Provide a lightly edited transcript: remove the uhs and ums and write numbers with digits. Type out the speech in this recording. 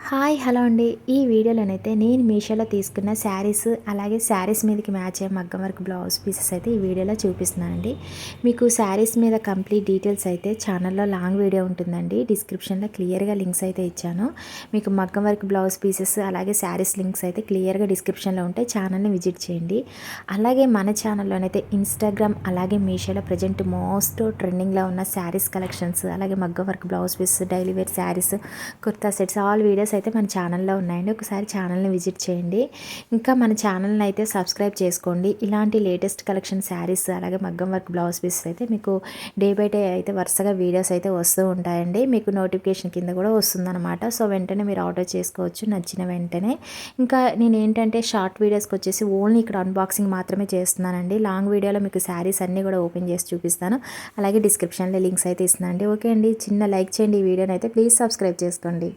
Hi hello అండి. ఈ వీడియోలోనైతే నేను మీషోలో తీసుకున్న శారీస్ అలాగే శారీస్ మీదకి మ్యాచ్ అయ్యే మగ్గం వర్క్ బ్లౌజ్ పీసెస్ అయితే ఈ వీడియోలో చూపిస్తున్నానండి. మీకు శారీస్ మీద కంప్లీట్ డీటెయిల్స్ అయితే ఛానల్లో లాంగ్ వీడియో ఉంటుందండి. డిస్క్రిప్షన్లో క్లియర్గా లింక్స్ అయితే ఇచ్చాను. మీకు మగ్గం వర్క్ బ్లౌజ్ పీసెస్ అలాగే శారీస్ లింక్స్ అయితే క్లియర్గా డిస్క్రిప్షన్లో ఉంటాయి. ఛానల్ని విజిట్ చేయండి. అలాగే మన ఛానల్లోనైతే ఇన్స్టాగ్రామ్ అలాగే మీషోలో ప్రజెంట్ మోస్ట్ ట్రెండింగ్లో ఉన్న శారీస్ కలెక్షన్స్ అలాగే మగ్గం work blouse pieces daily wear saris kurta sets all videos అయితే మన ఛానల్లో ఉన్నాయండి. ఒకసారి ఛానల్ని విజిట్ చేయండి. ఇంకా మన ఛానల్ని అయితే సబ్స్క్రైబ్ చేసుకోండి. ఇలాంటి లేటెస్ట్ కలెక్షన్ శారీస్ అలాగే మగ్గం వర్క్ బ్లౌజ్ పీసెస్ అయితే మీకు డే బై డే అయితే వరుసగా వీడియోస్ అయితే వస్తూ ఉంటాయండి. మీకు నోటిఫికేషన్ కింద కూడా వస్తుందన్నమాట. సో వెంటనే మీరు ఆర్డర్ చేసుకోవచ్చు నచ్చిన వెంటనే. ఇంకా నేను ఏంటంటే షార్ట్ వీడియోస్కి వచ్చేసి ఓన్లీ ఇక్కడ అన్బాక్సింగ్ మాత్రమే చేస్తున్నానండి. లాంగ్ వీడియోలో మీకు శారీస్ అన్నీ కూడా ఓపెన్ చేసి చూపిస్తాను. అలాగే డిస్క్రిప్షన్లో లింక్స్ అయితే ఇస్తున్నానండి. ఓకే అండి, చిన్న లైక్ చేయండి ఈ వీడియోని అయితే, ప్లీజ్ సబ్స్క్రైబ్ చేసుకోండి.